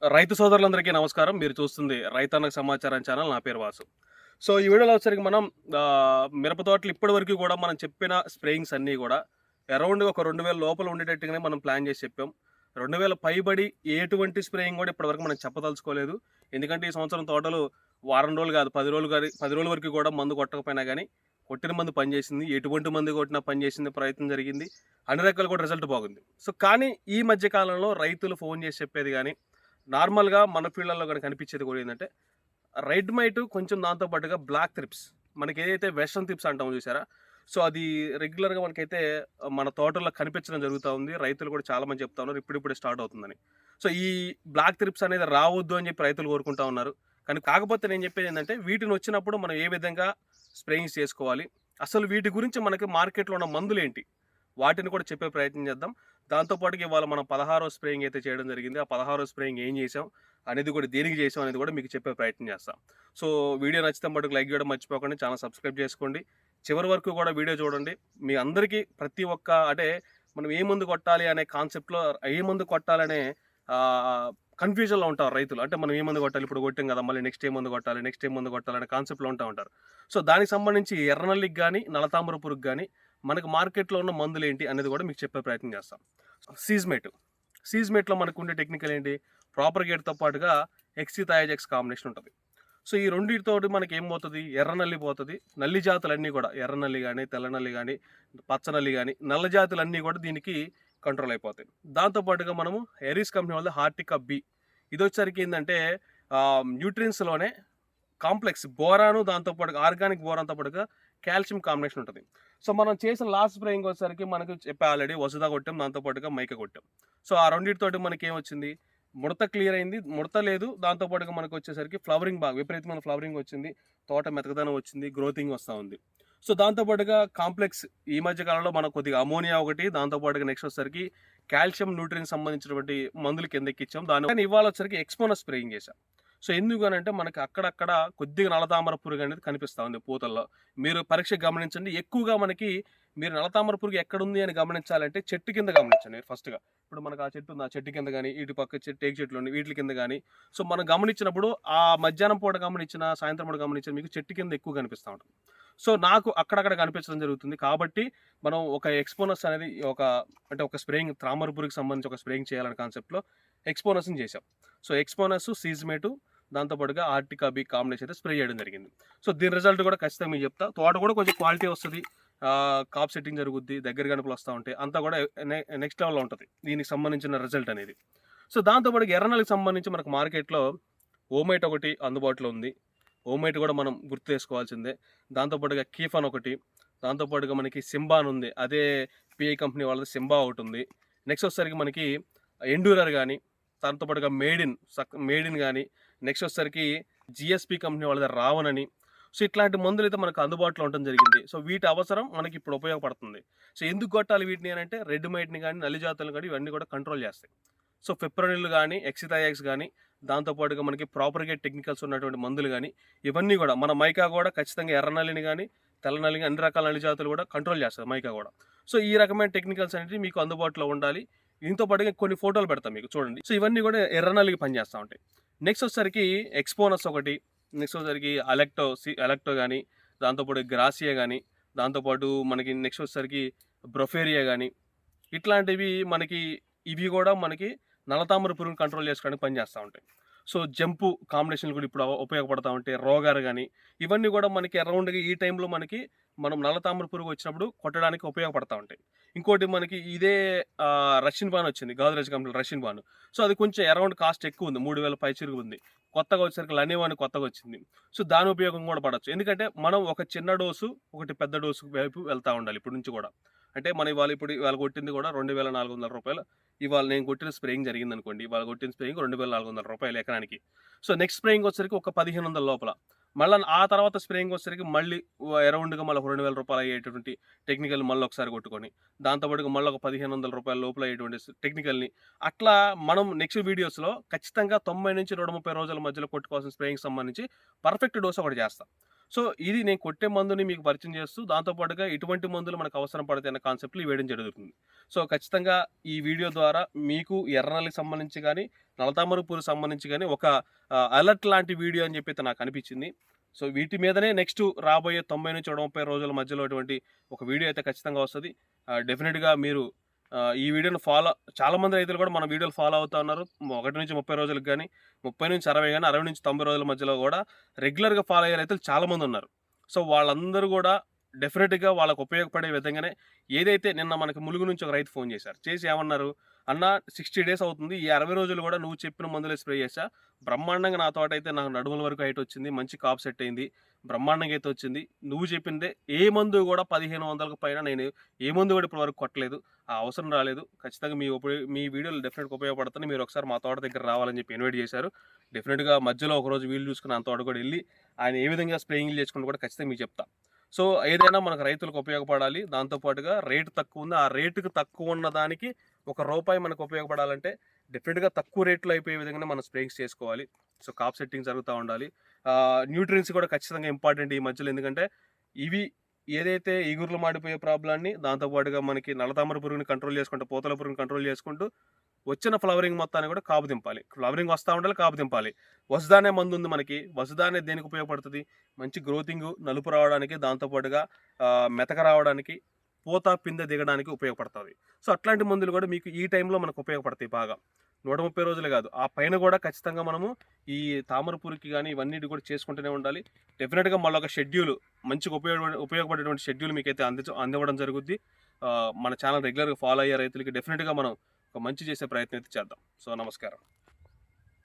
రైతు సోదరులందరికీ నమస్కారం. మీరు చూస్తుంది రైతన్నకు సమాచారం ఛానల్. నా పేరు వాసు. సో, ఈ వీడియోలో వచ్చేసరికి మనం మిరప తోటలు ఇప్పటివరకు కూడా మనం చెప్పిన స్ప్రేయింగ్స్ అన్నీ కూడా అరౌండ్ ఒక 2000 లోపల ఉండేటట్టుగానే మనం ప్లాన్ చేసి చెప్పాం. 2000 పైబడి ఎటువంటి స్ప్రేయింగ్ కూడా ఇప్పటివరకు మనం చెప్పదలుచుకోలేదు. ఎందుకంటే ఈ సంవత్సరం తోటలు వారం రోజులు కాదు 10 రోజులు కానీ 10 రోజుల వరకు కూడా మందు కొట్టకపోయినా కానీ కొట్టిన మందు పనిచేసింది. ఎటువంటి మందు కొట్టినా పనిచేసింది, ప్రయత్నం జరిగింది. అన్ని రకాలు కూడా రిజల్ట్ బాగుంది. సో, కానీ ఈ మధ్య కాలంలో రైతులు ఫోన్ చేసి చెప్పేది కానీ నార్మల్‌గా మన ఫీల్డ్‌లో గనుక కనిపించేది కూడా ఏందంటే, రెడ్ మైట్ కొంచెం దాంతో పాటుగా బ్లాక్ థ్రిప్స్. మనకేదైతే వెస్టర్న్ థ్రిప్స్ అంటామో చూసారా? సో, అది రెగ్యులర్‌గా మనకైతే మన తోటల్లో కనిపించడం జరుగుతా ఉంది. రైతులు కూడా చాలామంది చెప్తా ఉన్నారు ఇప్పుడిప్పుడే స్టార్ట్ అవుతుందని. సో, ఈ బ్లాక్ థ్రిప్స్ అనేది రావద్దు అని చెప్పి రైతులు కోరుకుంటా ఉన్నారు. కానీ కాకపోతే నేను చెప్పేది ఏందంటే, వీటిని వచ్చినప్పుడు మనం ఏ విధంగా స్ప్రేయింగ్స్ చేసుకోవాలి? అసలు వీటి గురించి మనకి మార్కెట్‌లో ఉన్న మందులేంటి? వాటిని కూడా చెప్పే ప్రయత్నం చేద్దాం. దాంతో పాటుగా ఇవాళ మనం 16వ స్ప్రేయింగ్ అయితే చేయడం జరిగింది. ఆ 16వ స్ప్రేయింగ్ ఏం చేసాం అనేది కూడా దేనికి చేసాం అనేది కూడా మీకు చెప్పే ప్రయత్నం చేస్తాం. సో, వీడియో నచ్చితే మటుకు లైక్ చేయడం మర్చిపోకండి. ఛానల్ సబ్స్క్రైబ్ చేసుకోండి. చివరి వరకు కూడా వీడియో చూడండి. మీ అందరికీ ప్రతి ఒక్క అంటే మనం ఏ మందు కొట్టాలి అనే కాన్సెప్ట్‌లో ఏ మందు కొట్టాలనే కన్‌ఫ్యూజన్‌లో ఉంటారు రైతులు. అంటే మనం ఏ మందు కొట్టాలి? ఇప్పుడు కొట్టాం కదా! మళ్ళీ నెక్స్ట్ ఏ మందు కొట్టాలి? నెక్స్ట్ ఏ మందు కొట్టాలి? అనే కాన్సెప్ట్‌లో ఉంటా ఉంటారు. సో, దానికి సంబంధించి ఎర్రనల్లికి గాని, నల్లతామర పురుగుకి గాని మనకు మార్కెట్‌లో ఉన్న మందులేంటి అనేది కూడా మీకు చెప్పే ప్రయత్నం చేస్తాం. సీజ్మేట్. సీజ్మేట్‌లో మనకుండే టెక్నికల్ ఏంటి? ప్రాపర్‌గేట్‌తో పాటుగా ఎక్సిథయాజెక్స్ కాంబినేషన్ ఉంటది. సో, ఈ రెండిటితోటి మనకేమవుతది? ఎర్ర నల్లి పోతది. నల్లి జాతులన్నీ కూడా ఎర్ర నల్లి గాని, తెల్ల నల్లి గాని, పచ్చ నల్లి గాని, నల్ల జాతులన్నీ కూడా దీనికి కంట్రోల్ అయిపోతాయి. దాంతో పాటుగా మనము ఎరీస్ కంపెనీ వాళ్ళది హార్టికా బి. ఇదొచ్చేసరికి ఏందంటే న్యూట్రియన్స్‌లోనే కాంప్లెక్స్ బోరాను దాంతో పాటుగా ఆర్గానిక్ బోరాన్‌తో పాటుగా కాల్షియం కాంబినేషన్ ఉంటది. సో, మనం చేసిన లాస్ట్ స్ప్రేయింగ్ వచ్చేసరికి మనకు చెప్పా ఆల్రెడీ వసుదా కొట్టాం. దాంతో పాటుగా మైకా కొట్టాం. సో, ఆ రెండిటితోటి మనకేమొచ్చింది? ముడత క్లియర్ అయింది. ముడత లేదు. దాంతో పాటుగా మనకొచ్చేసరికి ఫ్లవరింగ్ బాగా విపరీతమైన ఫ్లవరింగ్ వచ్చింది. తోట మెతకదనం వచ్చింది. గ్రోతింగ్ వస్తా ఉంది. సో, దాంతో పాటుగా కాంప్లెక్స్ ఈ మధ్య కాలంలో మనకు కొద్దిగా అమోనియా ఒకటి, దాంతో పాటుగా నెక్స్ట్ వచ్చేసరికి కాల్షియం, న్యూట్రియన్స్ సంబంధించినటువంటి మందులు కిందెక్కిచ్చాం. కానీ ఇవాళ వచ్చేసరికి ఎక్స్‌పోనస్ స్ప్రేయింగ్ చేశాం. సో, ఎందుకనంటే మనకి అక్కడక్కడ కొద్దిగా నల్లతామర పురుగు అనేది కనిపిస్తా ఉంది పూతల్లో. మీరు పరీక్ష గమనించండి. ఎక్కువగా మనకి మీరు నల్లతామర పురుగు ఎక్కడుంది అని గమనించాలంటే చెట్టు కింద గమనించండి మీరు ఫస్ట్‌గా. ఇప్పుడు మనకు ఆ చెట్టు ఉంది. ఆ చెట్టు కింద గాని, ఇటు పక్క టేకు చెట్లు ఉన్నాయి. వీట్లి కింద గాని, సో, మనం గమనించినప్పుడు ఆ మధ్యాహ్నం పూట గమనించిన, సాయంత్రం పూట గమనించిన మీకు చెట్టు కింద ఎక్కువ కనిపిస్తా ఉంటుంది. సో, నాకు అక్కడక్కడ కనిపించడం జరుగుతుంది. కాబట్టి మనం ఒక ఎక్స్‌పోనస్ అనేది అంటే ఒక స్ప్రేయింగ్ తామర పురుగుకి సంబంధించి ఒక స్ప్రేయింగ్ చేయాలనే కాన్సెప్ట్‌లో ఎక్స్‌పోనస్‌ని చేశాం. సో, ఎక్స్‌పోనస్, సీజ్మేటు దాంతో పాటుగా ఆర్టికా బి కాంబినేషన్ అయితే స్ప్రే చేయడం జరిగింది. సో, దీని రిజల్ట్ కూడా ఖచ్చితంగా మీకు చెప్తా. తోట కూడా కొంచెం క్వాలిటీ వస్తది. కాప్ సెట్టింగ్ జరుగుద్ది. దగ్గర గనుపులు వస్తా ఉంటాయి. అంతా కూడా నెక్స్ట్ లెవెల్‌లో ఉంటది. దీనికి సంబంధించిన రిజల్ట్ అనేది. సో, దాంతో పాటుగా ఎర్రనల్లికి సంబంధించి మనకు మార్కెట్‌లో ఓమైట్ ఒకటి అందుబాటులో ఉంది. ఓమైట్ కూడా మనం గుర్తు చేసుకోవాల్సిందే. దాంతో పాటుగా కీఫాన్ ఒకటి. దాంతో పాటుగా మనకి సింబా అని ఉంది. అదే పిఐ కంపెనీ వాళ్ళది సింబా ఒకటుంది. నెక్స్ట్ వచ్చేసరికి మనకి ఎండ్యూరర్ గాని, దాంతో పాటుగా మేడిన్ గాని, నెక్స్ట్ వచ్చేసరికి జీఎస్‌పీ కంపెనీ వాళ్ళది రావన్ అని. సో, ఇట్లాంటి మందులైతే మనకు అందుబాటులో ఉండటం జరిగింది. సో, వీటి అవసరం మనకి ఇప్పుడు ఉపయోగపడుతుంది. సో, ఎందుకు కొట్టాలి వీటిని అనంటే రెడ్ మైట్‌ని గాని, నల్లి జాతులను గాని ఇవన్నీ కూడా కంట్రోల్ చేస్తాయి. సో, ఫిప్రోనిల్ గాని, ఎక్సిథయాక్స్ గాని, దాంతో పాటుగా మనకి ప్రాపర్‌గేట్ టెక్నికల్స్ ఉన్నటువంటి మందులు గాని, ఇవన్నీ కూడా మన మైకా కూడా ఖచ్చితంగా ఎర్ర నల్లిని గాని, తెల్ల నల్లిని అన్ని రకాల నల్లి జాతులు కూడా కంట్రోల్ చేస్తది మైకా కూడా. సో, ఈ రకమైన టెక్నికల్స్ అనేటివి మీకు అందుబాటులో ఉండాలి. దీంతో పాటుగా కొన్ని ఫోటోలు పెడతా మీకు చూడండి. సో, ఇవన్నీ కూడా ఎర్ర నల్లికి పనిచేస్తా ఉంటాయి. నెక్స్ట్ వచ్చేసరికి ఎక్స్‌పోనస్ ఒకటి, నెక్స్ట్ వచ్చేసరికి అలెక్టో గాని, దాంతో పాటు గ్రాసియా గాని, దాంతో పాటు మనకి నెక్స్ట్ వచ్చేసరికి బ్రొఫేరియా గాని, ఇట్లాంటివి మనకి ఇవి కూడా మనకి నల్లతామర పురుగుని కంట్రోల్ చేసుకోవడానికి పనిచేస్తా ఉంటాయి. సో, జంపు కాంబినేషన్‌లు కూడా ఇప్పుడు ఉపయోగపడతా ఉంటాయి. రోగారు గాని, ఇవన్నీ కూడా మనకి అరౌండ్‌గా ఈ టైంలో మనకి మనం నల్లతామర పురుగు వచ్చినప్పుడు కొట్టడానికి ఉపయోగపడతా ఉంటాయి. ఇంకోటి మనకి ఇదే రషియన్ బాన్ వచ్చింది. గోద్రేజ్ కంపెనీ రషియన్ బాన్. సో, అది కొంచెం అరౌండ్ కాస్ట్ ఎక్కువ ఉంది. 3000 పైచిలుకు ఉంది. కొత్తగా వచ్చేసరికి లనేవ్ అని కొత్తగా వచ్చింది. సో, దాని ఉపయోగం కూడా పడొచ్చు. ఎందుకంటే మనం ఒక చిన్న డోసు, ఒకటి పెద్ద డోసు వైపు వెళ్తా ఉండాలి ఇప్పటి నుంచి కూడా. అంటే మనం ఇవాళ కొట్టింది కూడా రూ. 2400. ఇవాళ నేను కొట్టిన స్ప్రేయింగ్ జరిగిందనుకోండి. ఇవాళ కొట్టిన స్ప్రేయింగ్ రూ. 2400 ఎకరానికి. సో, నెక్స్ట్ స్ప్రేయింగ్ వచ్చేసరికి ఒక 1500 లోపల. మళ్ళా ఆ తర్వాత స్ప్రేయింగ్ వచ్చేసరికి మళ్ళీ అరౌండ్‌గా మళ్ళీ ఒక రూ. 2000 అయ్యేటటువంటి టెక్నికల్ మళ్ళొకసారి కొట్టుకొని, దాంతో పాటుగా మళ్ళీ ఒక రూ. 1500 లోపల అయ్యేటువంటి టెక్నికల్‌ని అట్లా మనం నెక్స్ట్ వీడియోస్‌లో ఖచ్చితంగా 90-130 రోజుల మధ్యలో కొట్టుకోవాల్సిన స్ప్రేయింగ్‌కి సంబంధించి పర్ఫెక్ట్ డోస్ ఒకటి చేస్తా. సో, ఇది నేను కొట్టే మందుని మీకు పరిచయం చేస్తూ, దాంతో పాటుగా ఎటువంటి మందులు మనకు అవసరం పడతాయి అన్న కాన్సెప్ట్‌లో వేయడం జరుగుతుంది. సో, ఖచ్చితంగా ఈ వీడియో ద్వారా మీకు ఎర్ర నల్లికి సంబంధించి గాని, నల్లతామర పురుగు సంబంధించి కానీ ఒక అలర్ట్ లాంటి వీడియో అని చెప్పి అయితే నాకు అనిపించింది. సో వీటి మీదనే నెక్స్ట్ రాబోయే 90 నుంచి 130 రోజుల మధ్యలో అటువంటి ఒక వీడియో అయితే ఖచ్చితంగా వస్తది. డెఫినిట్‌గా మీరు ఈ వీడియోని చాలామంది రైతులు కూడా మన వీడియోలు ఫాలో అవుతా ఉన్నారు. 1-30 రోజులకు గానీ, 30-60 గానీ, 60-90 రోజుల మధ్యలో కూడా రెగ్యులర్‌గా ఫాలో అయ్యే రైతులు చాలామంది ఉన్నారు. సో వాళ్ళందరూ కూడా డెఫినిట్‌గా వాళ్ళకు ఉపయోగపడే విధంగానే ఏదైతే నిన్న మనకి ములుగు నుంచి ఒక రైతు ఫోన్ చేశారు. చేసి ఏమన్నారు, "అన్న 60 డేస్ అవుతుంది. ఈ 60 రోజులు కూడా నువ్వు చెప్పిన మందులే స్ప్రే చేశా. బ్రహ్మాండంగా నా తోటైతే నాకు నడుముల వరకు హైట్ వచ్చింది. మంచి కాపు సెట్ అయింది. బ్రహ్మాండంగా అయితే వచ్చింది. నువ్వు చెప్పిందే ఏ మందు కూడా 1500కు పైన నేను ఏ మందు కూడా ఇప్పటి వరకు కొట్టలేదు. ఆ అవసరం రాలేదు. ఖచ్చితంగా మీ వీడియోలు డెఫినిట్‌గా ఉపయోగపడుతున్నాయి. మీరు ఒకసారి మా తోట దగ్గర రావాలని" చెప్పి ఇన్వైట్ చేశారు. డెఫినిట్‌గా మధ్యలో ఒకరోజు వీలు చూసుకొని ఆయన తోట కూడా వెళ్ళి ఆయన ఏ విధంగా స్ప్రేయింగ్‌లు చేసుకుంటూ కూడా ఖచ్చితంగా మీకు చెప్తా. సో ఏదైనా మనకు రైతులకు ఉపయోగపడాలి. దాంతో పాటుగా రేటు తక్కువుంది. ఆ రేటుకి తక్కువున్న దానికి ఒక రూపాయి మనకు ఉపయోగపడాలంటే డెఫినిట్‌గా తక్కువ రేట్‌లో అయిపోయే విధంగానే మనం స్ప్రేయింగ్స్ చేసుకోవాలి. సో కాప్ సెట్టింగ్ జరుగుతా ఉండాలి. న్యూట్రియన్స్ కూడా ఖచ్చితంగా ఇంపార్టెంట్ ఈ మధ్యలో. ఎందుకంటే ఇవి ఏదైతే ఇగుర్లు మాడిపోయే ప్రాబ్లమ్‌ని, దాంతో పాటుగా మనకి నల్లతామర పురుగుని కంట్రోల్ చేసుకుంటూ, పూతల పురుగుని కంట్రోల్ చేసుకుంటూ వచ్చిన ఫ్లవరింగ్ మొత్తాన్ని కూడా కాపు దింపాలి. ఫ్లవరింగ్ వస్తా ఉండాలి, కాపు దింపాలి. వసుదానే మందుంది మనకి. వసుదానే దేనికి ఉపయోగపడుతది? మంచి గ్రోతింగు, నలుపు రావడానికి, దాంతో పాటుగా మెతక రావడానికి, పూత, పిందె దిగడానికి ఉపయోగపడతది. సో అట్లాంటి మందులు కూడా మీకు ఈ టైంలో మనకు ఉపయోగపడతాయి బాగా. 130 రోజులే కాదు, ఆ పైన కూడా ఖచ్చితంగా మనము ఈ తామర పురుగుకి గానీ ఇవన్నిటి కూడా చేసుకుంటూనే ఉండాలి. డెఫినిట్‌గా మళ్ళొక షెడ్యూల్, మంచిగా ఉపయోగపడేటువంటి షెడ్యూల్ మీకైతే అందివ్వడం జరుగుద్ది. మన ఛానల్ రెగ్యులర్‌గా ఫాలో అయ్యే రైతులకి డెఫినిట్‌గా మనం ఒక మంచి చేసే ప్రయత్నం అయితే చేద్దాం. సో నమస్కారం.